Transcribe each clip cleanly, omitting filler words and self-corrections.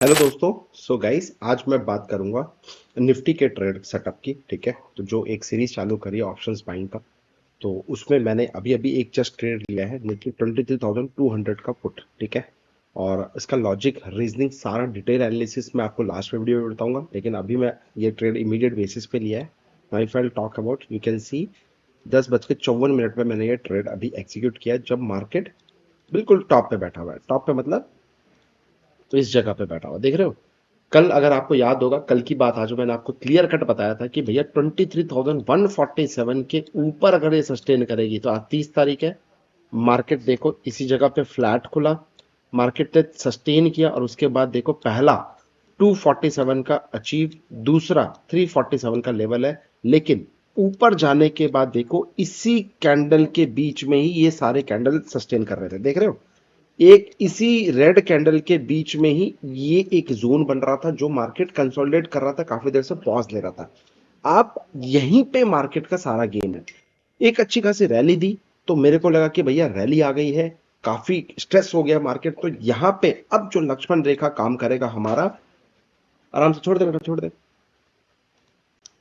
Hello दोस्तों। So guys, आज मैं बात करूंगा निफ्टी के ट्रेड सेटअप की। ठीक है, तो जो एक सीरीज चालू करी है ऑप्शंस बाइंग का, तो उसमें मैंने अभी अभी एक जस्ट ट्रेड लिया है निफ्टी 23,200 का पुट। ठीक है, और इसका लॉजिक रीजनिंग सारा डिटेल एनालिसिस मैं आपको लास्ट वीडियो में बताऊंगा, लेकिन अभी मैं ये ट्रेड इमीडिएट बेसिस पे लिया है। Now if I talk about, you can सी 10:54 में मैंने ये ट्रेड अभी एग्जीक्यूट किया जब मार्केट बिल्कुल टॉप पे बैठा हुआ है। टॉप पे मतलब तो इस जगह पे बैठा हुआ, देख रहे हो। कल अगर आपको याद होगा, कल की बात आज मैंने आपको क्लियर कट बताया था कि भैया 23,147 के ऊपर अगर ये सस्टेन करेगी तो आज 30 तारीख है। मार्केट देखो इसी जगह पे फ्लैट खुला, मार्केट ने सस्टेन किया और उसके बाद देखो पहला 247 का अचीव, दूसरा 347 का लेवल है। लेकिन ऊपर जाने के बाद देखो इसी कैंडल के बीच में ही ये सारे कैंडल सस्टेन कर रहे थे, देख रहे हो। एक इसी रेड कैंडल के बीच में ही ये एक जोन बन रहा था जो मार्केट कंसोलिडेट कर रहा था, काफी देर से पॉज ले रहा था। आप यहीं पे मार्केट का सारा गेम है। एक अच्छी खासी रैली दी तो मेरे को लगा कि भैया रैली आ गई है, काफी स्ट्रेस हो गया मार्केट, तो यहां पे अब जो लक्ष्मण रेखा काम करेगा हमारा, आराम से छोड़ दे बेटा, छोड़ दे।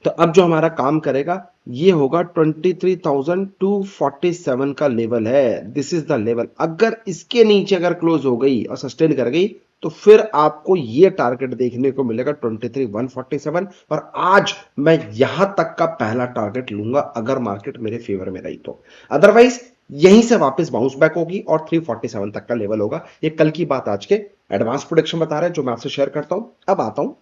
तो अब जो हमारा काम करेगा ये होगा 23,247 का लेवल है। This is the level. अगर इसके नीचे अगर क्लोज हो गई और सस्टेन कर गई तो फिर आपको ये टारगेट देखने को मिलेगा 23,147, और आज मैं यहां तक का पहला टारगेट लूंगा अगर मार्केट मेरे फेवर में रही तो। अदरवाइज यहीं से वापस बाउंस बैक होगी और 347 तक का लेवल होगा। ये कल की बात आज के एडवांस प्रोडिक्शन बता रहे हैं जो मैं आपसे शेयर करता हूं। अब आता हूं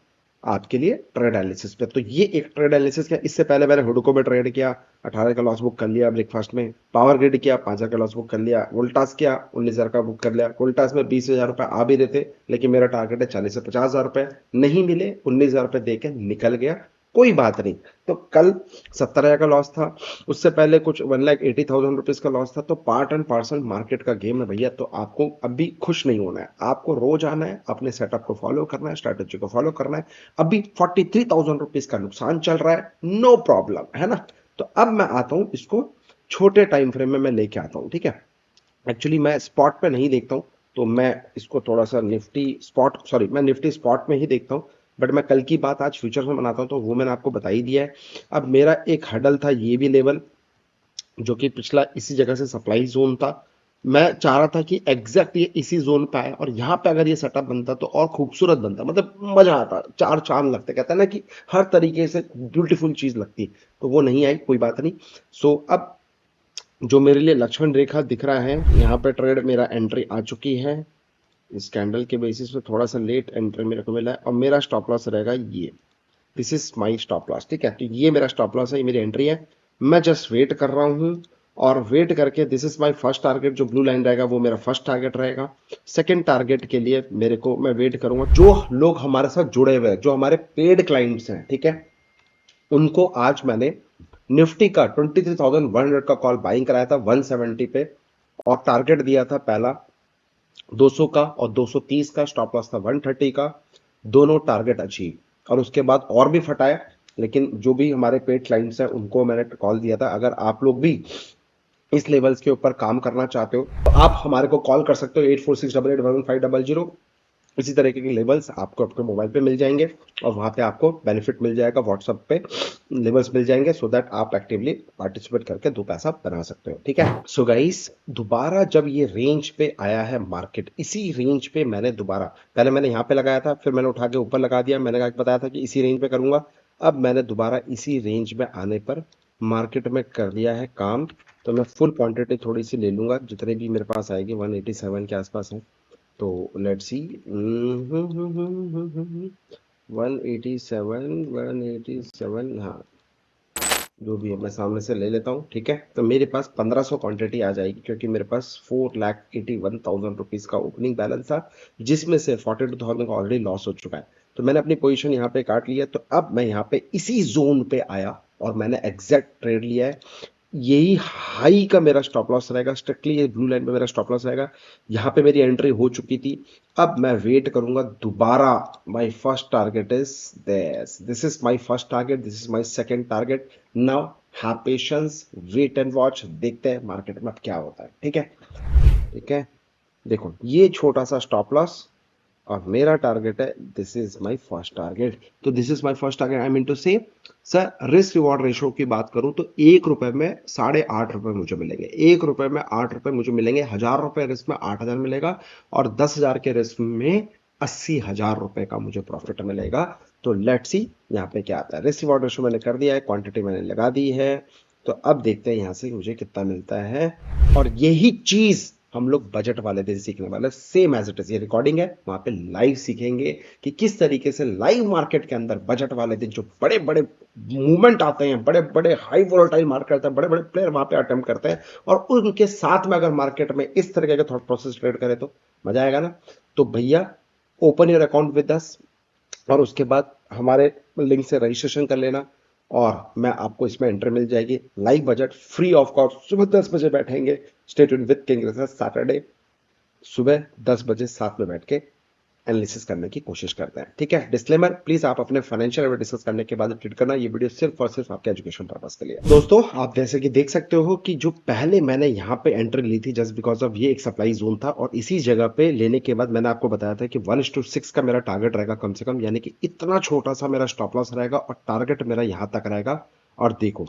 आपके लिए ट्रेड एनालिसिस पे। तो ये एक ट्रेड एनालिसिस किया, इससे पहले मैंने हुडको में ट्रेड किया, 18 का लॉस बुक कर लिया ब्रेकफास्ट में। पावर ग्रिड किया, 5,000 का लॉस बुक कर लिया। वोल्टास किया, 19,000 का बुक कर लिया। वोल्टास में 20,000 रुपए आ भी रहे थे, लेकिन मेरा टारगेट है 40 से 50,000 रुपए, नहीं मिले, 19,000 रुपए दे के निकल गया। कोई बात नहीं। तो कल 70,000 का लॉस था, उससे पहले कुछ 1,80,000 रुपीज का लॉस था। तो पार्ट एंड पार्सल मार्केट का गेम है भैया। तो आपको अभी खुश नहीं होना है, आपको रोज आना है, अपने सेटअप को फॉलो करना है, स्ट्रेटेजी को फॉलो करना है। अभी 43,000 रुपीज का नुकसान चल रहा है, नो प्रॉब्लम है ना। तो अब मैं आता हूं इसको छोटे टाइम फ्रेम में मैं लेके आता हूं। ठीक है, एक्चुअली मैं स्पॉट पे नहीं देखता हूं, तो मैं इसको थोड़ा सा निफ्टी स्पॉट, सॉरी, मैं निफ्टी स्पॉट में ही देखता हूं। बट मैं कल की बात आज फ्यूचर्स में बनाता हूं, तो वो मैंने आपको बता ही दिया है। अब मेरा एक हडल था, ये भी लेवल जो कि पिछला इसी जगह से सप्लाई जोन था। मैं चाह रहा था कि एग्जैक्ट ये इसी जोन पे आए, और यहाँ पे अगर ये सेटअप बनता तो और खूबसूरत बनता, मतलब मजा आता, चार चांद लगते, कहते हैं ना कि हर तरीके से ब्यूटीफुल चीज लगती। तो वो नहीं आई, कोई बात नहीं। सो अब जो मेरे लिए लक्ष्मण रेखा दिख रहा है, यहाँ पे ट्रेड मेरा एंट्री आ चुकी है। इस कैंडल के बेसिस पे थोड़ा सा लेट एंट्री मेरे को मिला है, और मेरा स्टॉप लॉस रहेगा ये। This is my stop loss. ठीक है, तो ये मेरा स्टॉप लॉस है, ये मेरी एंट्री है। मैं जस्ट वेट कर रहा हूँ, और वेट करके this is my first target. जो ब्लू लाइन रहेगा वो मेरा फर्स्ट टारगेट रहेगा। सेकंड टारगेट के लिए मेरे को, मैं वेट करूंगा जो लोग हमारे साथ जुड़े हुए हैं, जो हमारे पेड क्लाइंट्स हैं, ठीक है, उनको आज मैंने निफ्टी का 23,100 का कॉल बाइंग कराया था 170 पे, और टारगेट दिया था पहला 200 का और 230 का, स्टॉप लॉस था 130 का। दोनों टारगेट अचीव, और उसके बाद और भी फटाया। लेकिन जो भी हमारे पेड क्लाइंट्स हैं उनको मैंने कॉल दिया था, अगर आप लोग भी इस लेवल्स के ऊपर काम करना चाहते हो तो आप हमारे को कॉल कर सकते हो 8468811500। इसी तरीके के लेवल्स आपको आपके मोबाइल पे मिल जाएंगे, और वहां पे आपको बेनिफिट मिल जाएगा, व्हाट्सएप पे लेवल्स मिल जाएंगे, सो दैट आप एक्टिवली पार्टिसिपेट करके दो पैसा बना सकते हो। ठीक है, सो गाइस, दोबारा जब ये रेंज पे आया है मार्केट, इसी रेंज पे मैंने दोबारा, पहले मैंने यहाँ पे लगाया था, फिर मैंने उठा के ऊपर लगा दिया, मैंने बताया था कि इसी रेंज पे करूंगा। अब मैंने दोबारा इसी रेंज में आने पर मार्केट में कर दिया है काम। तो मैं फुल क्वांटिटी थोड़ी सी ले लूंगा, जितने भी मेरे पास आएगी 187 के आसपास है। तो लेट्स सी, 187, 187, हाँ, जो भी है मैं सामने से ले लेता हूँ। ठीक है, तो मेरे पास 1,500 क्वांटिटी आ जाएगी, क्योंकि मेरे पास 4,81,000 रुपीज का ओपनिंग बैलेंस था, जिसमें से 42,000 का ऑलरेडी लॉस हो चुका है। तो मैंने अपनी पोजीशन यहाँ पे काट लिया। तो अब मैं यहाँ पे इसी जोन पे आया और मैंने एग्जैक्ट ट्रेड लिया है। यही हाई का मेरा स्टॉप लॉस रहेगा, स्ट्रिक्टली ये ब्लू लाइन पे मेरा स्टॉप लॉस रहेगा। यहाँ पे मेरी एंट्री हो चुकी थी। अब मैं वेट करूंगा दोबारा। My first target is this is my first target, this is my second target. Now have patience, wait and watch, देखते हैं मार्केट में अब क्या होता है। ठीक है, ठीक है, देखो ये छोटा सा स्टॉप लॉस, और मेरा टारगेट है, this is my first target. तो this is my first target, I mean to say sir, risk reward ratio की बात करूं तो 1 रुपए में 8.5 रुपए मुझे मिलेंगे, 1 रुपए में 8 रुपए मुझे मिलेंगे, 1000 रुपए रिस्क में 8000 मिलेगा, और 10,000 के रिस्क में 80,000 रुपए का मुझे प्रॉफिट मिलेगा। तो लेट्स सी यहाँ पे क्या आता है। रिस्क रिवॉर्ड रेशो मैंने कर दिया है, क्वांटिटी मैंने लगा दी है, तो अब देखते हैं यहाँ से मुझे कितना मिलता है। और यही चीज हम लोग बजट वाले दिन सीखने वाले, सेम एज इट इज। ये रिकॉर्डिंग है, वहां पे लाइव सीखेंगे कि किस तरीके से लाइव मार्केट के अंदर बजट वाले दिन जो बड़े बड़े मूवमेंट आते हैं, बड़े बड़े हाई वोलेटाइल मार्केट आते हैं, बड़े बड़े प्लेयर वहां पे अटेम्प्ट करते हैं, और उनके साथ में अगर मार्केट में इस तरीके का थॉट प्रोसेस ट्रेड करें तो मजा आएगा ना। तो भैया, open your account with us, और उसके बाद हमारे लिंक से रजिस्ट्रेशन कर लेना, और मैं आपको इसमें एंट्री मिल जाएगी। Live budget free of cost, सुबह 10 बजे बैठेंगे, स्टे ट्यून्ड विद किंग के साथ। सैटरडे सुबह 10 बजे साथ में बैठ के एनालिसिस करने की कोशिश करते हैं, ठीक है। डिस्क्लेमर, प्लीज आप अपने फाइनेंशियल एडवाइस डिस्कस करने के बाद ट्रीट करना। ये वीडियो सिर्फ और सिर्फ आपके एजुकेशन पर्पस के लिए। दोस्तों, आप जैसे कि देख सकते हो कि जो पहले मैंने यहाँ पे एंट्री ली थी, जस्ट बिकॉज ऑफ ये एक सप्लाई जोन था, और इसी जगह पे लेने के बाद मैंने आपको बताया था कि 1:6 का मेरा टारगेट रहेगा कम से कम, यानी कि इतना छोटा सा मेरा स्टॉप लॉस रहेगा, और टारगेट मेरा यहाँ तक रहेगा। और देखो,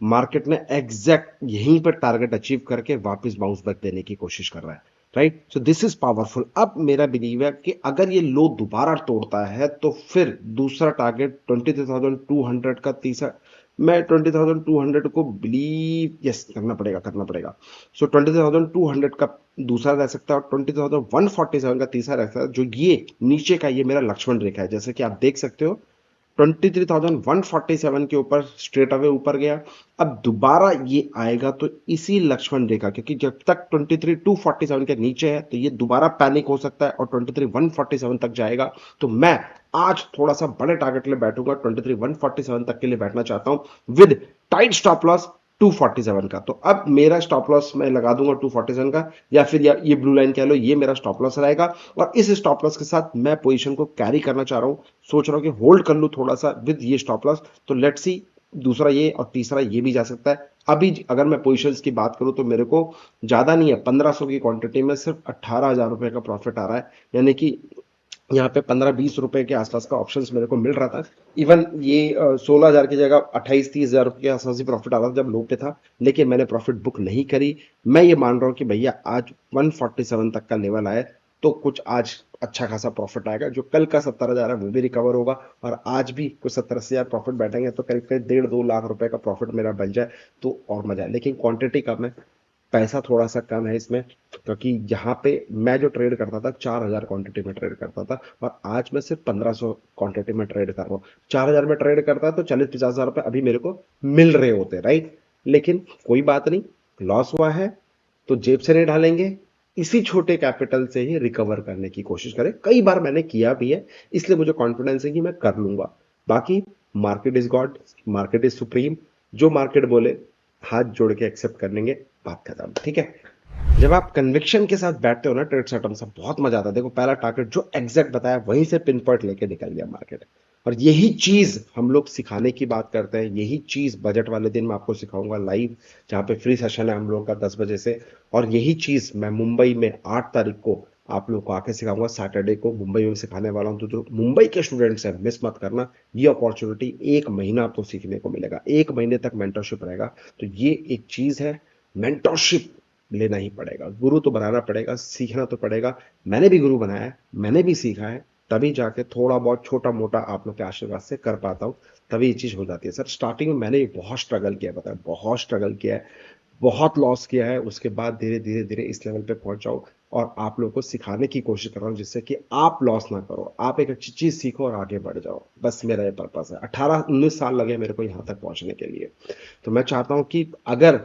मार्केट ने एग्जैक्ट यहीं पर टारगेट अचीव करके वापस बाउंस बैक देने की कोशिश कर रहा है, right. So this is powerful. अब मेरा बिलीव है कि अगर ये लो दोबारा तोड़ता है तो फिर दूसरा टारगेट 23,200 का, तीसरा, मैं 20,200 को बिलीव, यस, करना पड़ेगा। सो 20,200 का दूसरा रह सकता है, और 20,147 का तीसरा रह सकता है। जो ये नीचे का, ये मेरा लक्ष्मण रेखा है, जैसे कि आप देख सकते हो 23,147 के ऊपर स्ट्रेट अवे ऊपर गया। अब दोबारा ये आएगा तो इसी लक्ष्मण रेखा, क्योंकि जब तक 23,247 के नीचे है तो ये दोबारा पैनिक हो सकता है और 23,147 तक जाएगा। तो मैं आज थोड़ा सा बड़े टारगेट ले बैठूंगा, 23,147 तक के लिए बैठना चाहता हूं विद टाइट स्टॉप लॉस 247 का। तो अब मेरा स्टॉप लॉस मैं लगा दूंगा 247 का, या फिर ये ब्लू लाइन कह लो, ये मेरा स्टॉप लॉस रहेगा। और इस स्टॉप लॉस के साथ मैं पोजीशन को कैरी करना चाह रहा हूं, सोच रहा हूं कि होल्ड कर लूं थोड़ा सा विद ये स्टॉप लॉस। तो लेट्स सी, दूसरा ये और तीसरा ये भी जा सकता है। अभी अगर मैं पोजीशंस की बात करूं तो मेरे को ज्यादा नहीं है, 1500 की क्वांटिटी में सिर्फ 18,000 रुपए का प्रॉफिट आ रहा है, यानी कि यहाँ पे 15-20 रुपए के आसपास का ऑप्शंस मेरे को मिल रहा था। इवन ये 16,000 की जगह 28-30,000 रुपए के आसपास ही प्रॉफिट आ रहा था जब लो पे था, लेकिन मैंने प्रॉफिट बुक नहीं करी। मैं ये मान रहा हूँ कि भैया आज 147 तक का लेवल आए तो कुछ आज अच्छा खासा प्रॉफिट आएगा। जो कल का 70,000 है वो भी रिकवर होगा, और आज भी कुछ 70-80,000 प्रॉफिट बैठेंगे, तो करीब करीब 1.5-2 लाख रुपए का प्रॉफिट मेरा बन जाए तो और मजा है। लेकिन क्वांटिटी कम है, पैसा थोड़ा सा कम है इसमें, क्योंकि यहाँ पे मैं जो ट्रेड करता था 4,000 क्वांटिटी में ट्रेड करता था, और आज मैं सिर्फ 1,500 क्वांटिटी में ट्रेड कर रहा हूँ। 4,000 में ट्रेड करता है तो 40-50,000 रुपए अभी मेरे को मिल रहे होते, राइट। लेकिन कोई बात नहीं, लॉस हुआ है तो जेब से नहीं ढालेंगे, इसी छोटे कैपिटल से ही रिकवर करने की कोशिश करें। कई बार मैंने किया भी है, इसलिए मुझे कॉन्फिडेंस है कि मैं कर लूंगा। बाकी market is God, market is supreme, जो मार्केट बोले हाथ जोड़ के एक्सेप्ट कर लेंगे, बात खत्म, ठीक है। जब आप कन्विक्शन के साथ बैठते हो ना ट्रेड सेटअप से, बहुत मजा आता है। देखो, पहला टारगेट जो एग्जैक्ट बताया वहीं से पिन पॉइंट लेके निकल गया मार्केट। और यही चीज हम लोग सिखाने की बात करते हैं, यही चीज बजट वाले दिन मैं आपको सिखाऊंगा लाइव, जहां पे फ्री सेशन है हम लोगों का 10 बजे से। और यही चीज मैं मुंबई में 8 तारीख को आप लोग को आके सिखाऊंगा, सैटरडे को मुंबई में सिखाने वाला हूं। तो जो मुंबई के स्टूडेंट्स हैं, मिस मत करना ये अपॉर्चुनिटी। 1 महीना आपको सीखने को मिलेगा, 1 महीने तक मेंटरशिप रहेगा। तो ये एक चीज है, मेंटरशिप लेना ही पड़ेगा, गुरु तो बनाना पड़ेगा, सीखना तो पड़ेगा। मैंने भी गुरु बनाया है, मैंने भी सीखा है, तभी जाके थोड़ा बहुत छोटा मोटा आप लोग के आशीर्वाद से कर पाता हूँ, तभी ये चीज हो जाती है। सर, स्टार्टिंग में मैंने बहुत स्ट्रगल किया, पता है, बहुत स्ट्रगल किया है, बहुत लॉस किया है। उसके बाद धीरे धीरे धीरे इस लेवल पे पहुंचा हूं, और आप लोगों को सिखाने की कोशिश कर रहा हूं, जिससे कि आप लॉस ना करो, आप एक अच्छी चीज सीखो और आगे बढ़ जाओ। बस मेरा ये पर्पस है। 18-19 साल लगे मेरे को यहाँ तक पहुंचने के लिए। तो मैं चाहता हूं कि अगर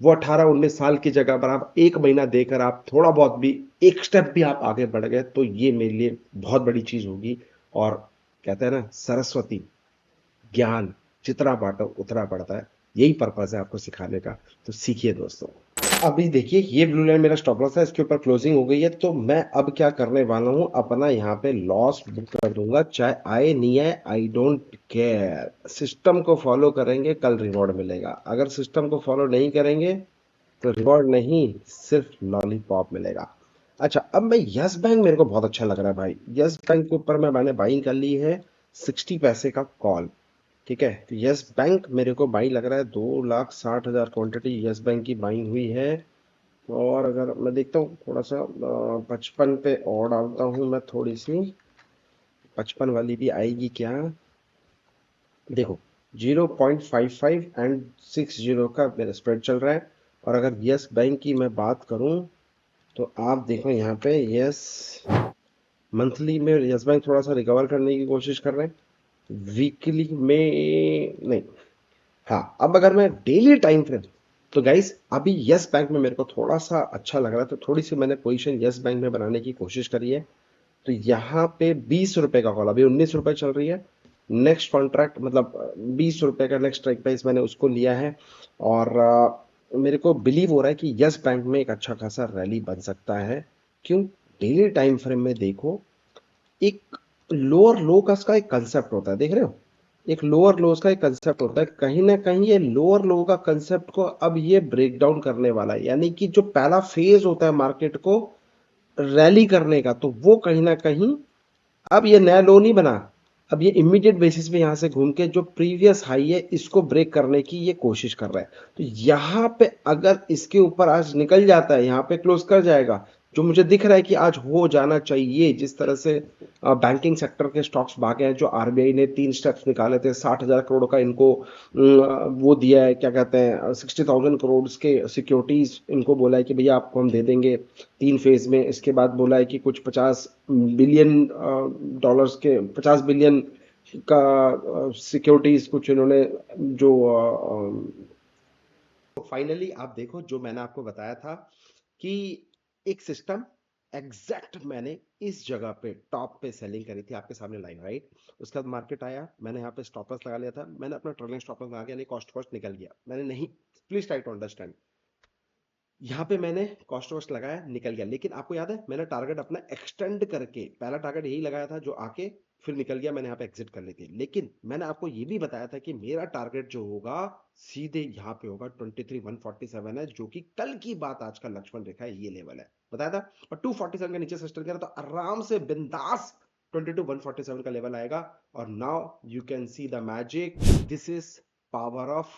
वो 18-19 साल की जगह पर आप 1 महीना देकर आप थोड़ा बहुत भी, एक स्टेप भी आप आगे बढ़ गए, तो ये मेरे लिए बहुत बड़ी चीज होगी। और कहते हैं ना, सरस्वती ज्ञान जितना बांटो उतना बढ़ता है, यही पर्पस है आपको सिखाने का। तो सीखिए दोस्तों। अभी देखिए, ये ब्लू लाइन मेरा स्टॉप लॉस है, इसके ऊपर क्लोजिंग हो गई है। तो मैं अब क्या करने वाला हूं, अपना यहाँ पे लॉस बुक कर दूंगा, चाहे आए नहीं आए, आई डोंट केयर। सिस्टम को फॉलो करेंगे, कल रिवॉर्ड मिलेगा। अगर सिस्टम को फॉलो नहीं करेंगे तो रिवॉर्ड नहीं, सिर्फ लॉलीपॉप मिलेगा। अच्छा, अब मैं यस बैंक मेरे को बहुत अच्छा लग रहा है भाई। यस बैंक के ऊपर मैंने बाइंग कर ली है 60 पैसे का कॉल। ठीक है, तो यस बैंक मेरे को बाई लग रहा है 2,60,000 क्वांटिटी यस बैंक की बाइंग हुई है। और अगर मैं देखता हूँ थोड़ा सा 55 पे और डालता हूँ मैं थोड़ी सी, 55 वाली भी आएगी क्या? देखो, 0.55 एंड 60 का मेरा स्प्रेड चल रहा है। और अगर यस बैंक की मैं बात करूं तो आप देखो यहाँ पे यस मंथली में यस बैंक थोड़ा सा रिकवर करने की कोशिश कर रहे हैं, वीकली में नहीं। हाँ, अब अगर मैं डेली टाइम फ्रेम, तो गाइस अभी यस बैंक में मेरे को थोड़ा सा अच्छा लग रहा है, तो थोड़ी सी मैंने पोजीशन यस बैंक में बनाने की कोशिश करी है। तो यहाँ पे 20 रुपए का कॉल, अभी 19 रुपए चल रही है। नेक्स्ट कॉन्ट्रैक्ट मतलब 20 रुपए का नेक्स्ट स्ट्राइक प्राइस मैंने उसको लिया है। और मेरे को बिलीव हो रहा है कि यस बैंक में एक अच्छा खासा रैली बन सकता है। क्यों? डेली टाइम फ्रेम में देखो, एक लोअर लो का एक कंसेप्ट होता है, देख रहे हो? एक लोअर लोज का एक कंसेप्ट होता है, कहीं ना कहीं ये लोअर लो का कंसेप्ट को अब ये ब्रेक डाउन करने वाला है। यानी कि जो पहला फेज होता है मार्केट को रैली करने का, तो वो कहीं ना कहीं अब ये नया लो नहीं बना। अब ये इमीडिएट बेसिस पे यहां से घूम के जो प्रीवियस हाई है इसको ब्रेक करने की ये कोशिश कर रहा है। तो यहां पे अगर इसके ऊपर आज निकल जाता है, यहां पे क्लोज कर जाएगा, जो मुझे दिख रहा है कि आज हो जाना चाहिए। जिस तरह से बैंकिंग सेक्टर के स्टॉक्स भागे हैं, जो आरबीआई ने 3 स्टेप्स निकाले थे, 60,000 करोड़ का इनको वो दिया है, क्या कहते हैं, 60,000 करोड़ के सिक्योरिटीज इनको बोला है कि भैया आपको हम दे देंगे 3 फेज में। इसके बाद बोला है कि कुछ 50 बिलियन डॉलर्स के, 50 बिलियन का सिक्योरिटीज कुछ इन्होंने जो फाइनली आप देखो जो मैंने आपको बताया था कि एक सिस्टम एग्जैक्ट मैंने इस जगह पे टॉप पे सेलिंग करी थी आपके सामने लाइव, राइट? उसके बाद मार्केट आया, मैंने यहाँ पे स्टॉप लॉस लगा लिया था, मैंने अपना ट्रेलिंग स्टॉप लॉस लगा के कॉस्ट कॉस्ट निकल गया मैंने, नहीं, प्लीज ट्राई टू अंडरस्टैंड। यहाँ पे मैंने कॉस्ट वॉस्ट लगाया, निकल गया। लेकिन आपको याद है मैंने टारगेट अपना एक्सटेंड करके, पहला टारगेट यही लगाया था जो आके फिर निकल गया, मैंने यहाँ पे एग्जिट कर ली थी। लेकिन मैंने आपको ये भी बताया था कि मेरा टारगेट जो होगा सीधे यहाँ पे होगा 23,147 है, जो कि कल की बात आज का लक्ष्मण रेखा है, ये लेवल है, बताया था। और 247 के नीचे सस्टेन करा तो आराम से बिंदास 22,147 का लेवल आएगा। और now you can see the magic. This is power of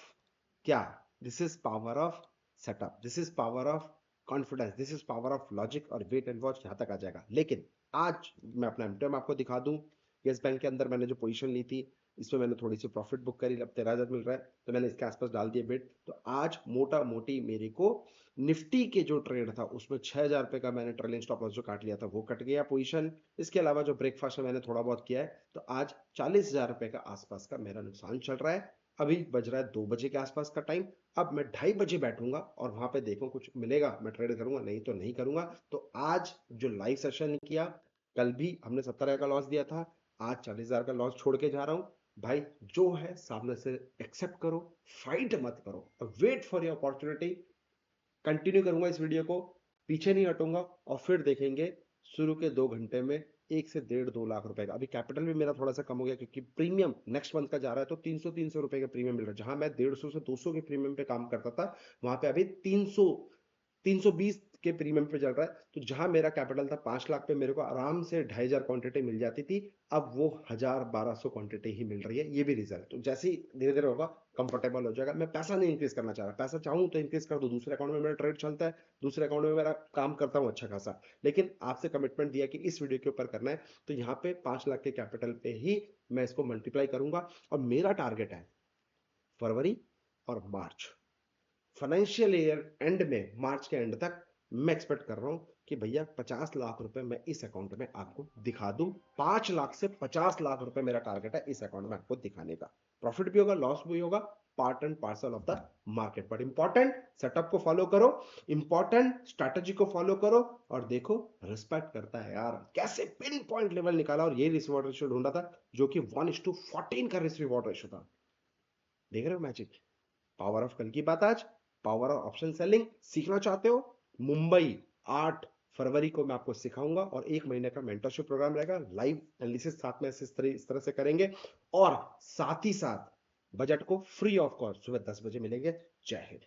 क्या? This is power of setup, this is power of confidence, this is power of logic और वेट एंड वॉच, यहां तक आ जाएगा। लेकिन आज मैं अपना एमटीएम आपको दिखा दूं। यस बैंक के अंदर मैंने जो पोजीशन ली थी, इसमें मैंने थोड़ी सी प्रॉफिट बुक करी, अब 13,000 मिल रहा है, तो मैंने इसके आसपास डाल दिया बिट। तो आज मोटा मोटी मेरे को निफ्टी के जो ट्रेड था उसमें 6,000 रुपए का मैंने ट्रेलिंग स्टॉप लॉस जो काट लिया था वो कट गया पोजीशन। इसके अलावा जो ब्रेकफास्ट में मैंने थोड़ा बहुत किया है, तो आज 40,000 रुपए का आसपास का मेरा नुकसान चल रहा है। अभी बज रहा है 2 बजे के आसपास का टाइम। अब मैं 2:30 बजे बैठूंगा और वहां पे देखूं कुछ मिलेगा मैं ट्रेड करूंगा, नहीं तो नहीं करूंगा। तो आज जो लाइव सेशन किया, कल भी हमने 70,000 का लॉस दिया था, आज 40,000 का लॉस छोड़ के जा रहा हूं। भाई जो है सामने से एक्सेप्ट करो, फाइट मत करो, wait for your opportunity. Continue करूंगा इस वीडियो को, पीछे नहीं हटूंगा। और फिर देखेंगे शुरू के 2 घंटे में 1 से 1.5-2 लाख रुपए का। अभी कैपिटल भी मेरा थोड़ा सा कम हो गया क्योंकि प्रीमियम नेक्स्ट मंथ का जा रहा है, तो 300 रुपए का प्रीमियम मिल रहा है। जहां मैं 150 से 200 के प्रीमियम पे काम करता था, वहां पे अभी 320 के प्रीमियम पे चल रहा है। तो जहां मेरा कैपिटल था 5 लाख पे, मेरे को आराम से 2,500 क्वांटिटी मिल जाती थी, अब वो 1,000-1,200 क्वांटिटी ही मिल रही है। ये भी रीजन है। तो जैसे ही धीरे धीरे होगा कंफर्टेबल हो जाएगा। मैं पैसा नहीं इंक्रीज करना चाह रहा, पैसा चाहूं तो इंक्रीज कर दूं, दूसरे अकाउंट में मेरा ट्रेड चलता है, दूसरे अकाउंट में मेरा काम करता हूं अच्छा खासा। लेकिन आपसे कमिटमेंट दिया कि इस वीडियो के ऊपर करना है, तो यहाँ पे 5 लाख के कैपिटल पे ही मैं इसको मल्टीप्लाई करूंगा। और मेरा टारगेट है फरवरी और मार्च, फाइनेंशियल ईयर एंड में, मार्च के एंड तक मैं एक्सपेक्ट कर रहा हूं कि भैया 50 लाख रुपए मैं इस अकाउंट में आपको दिखा दूं। 5 लाख से 50 लाख रुपए मेरा टारगेट है इस अकाउंट में आपको दिखाने का। प्रॉफिट भी होगा, लॉस भी होगा, part and parcel of the market. But important setup को फॉलो करो, इंपॉर्टेंट स्ट्रैटेजी को फॉलो करो। और देखो रिस्पेक्ट करता है यार, कैसे पिन पॉइंट लेवल निकाला और ये रिस्क रिवॉर्ड रेशियो ढूंढा था, जो कि 1:14 का रिस्क रिवॉर्ड रेशियो था। देख रहे हो मैजिक? पावर ऑफ कल की बात आज, पावर ऑफ ऑप्शन सेलिंग सीखना चाहते हो? मुंबई 8 फरवरी को मैं आपको सिखाऊंगा, और 1 महीने का मेंटरशिप प्रोग्राम रहेगा, लाइव एनालिसिस साथ में इस तरह से करेंगे। और साथ ही साथ बजट को फ्री ऑफ कॉस्ट सुबह 10 बजे मिलेंगे। जय हिंद।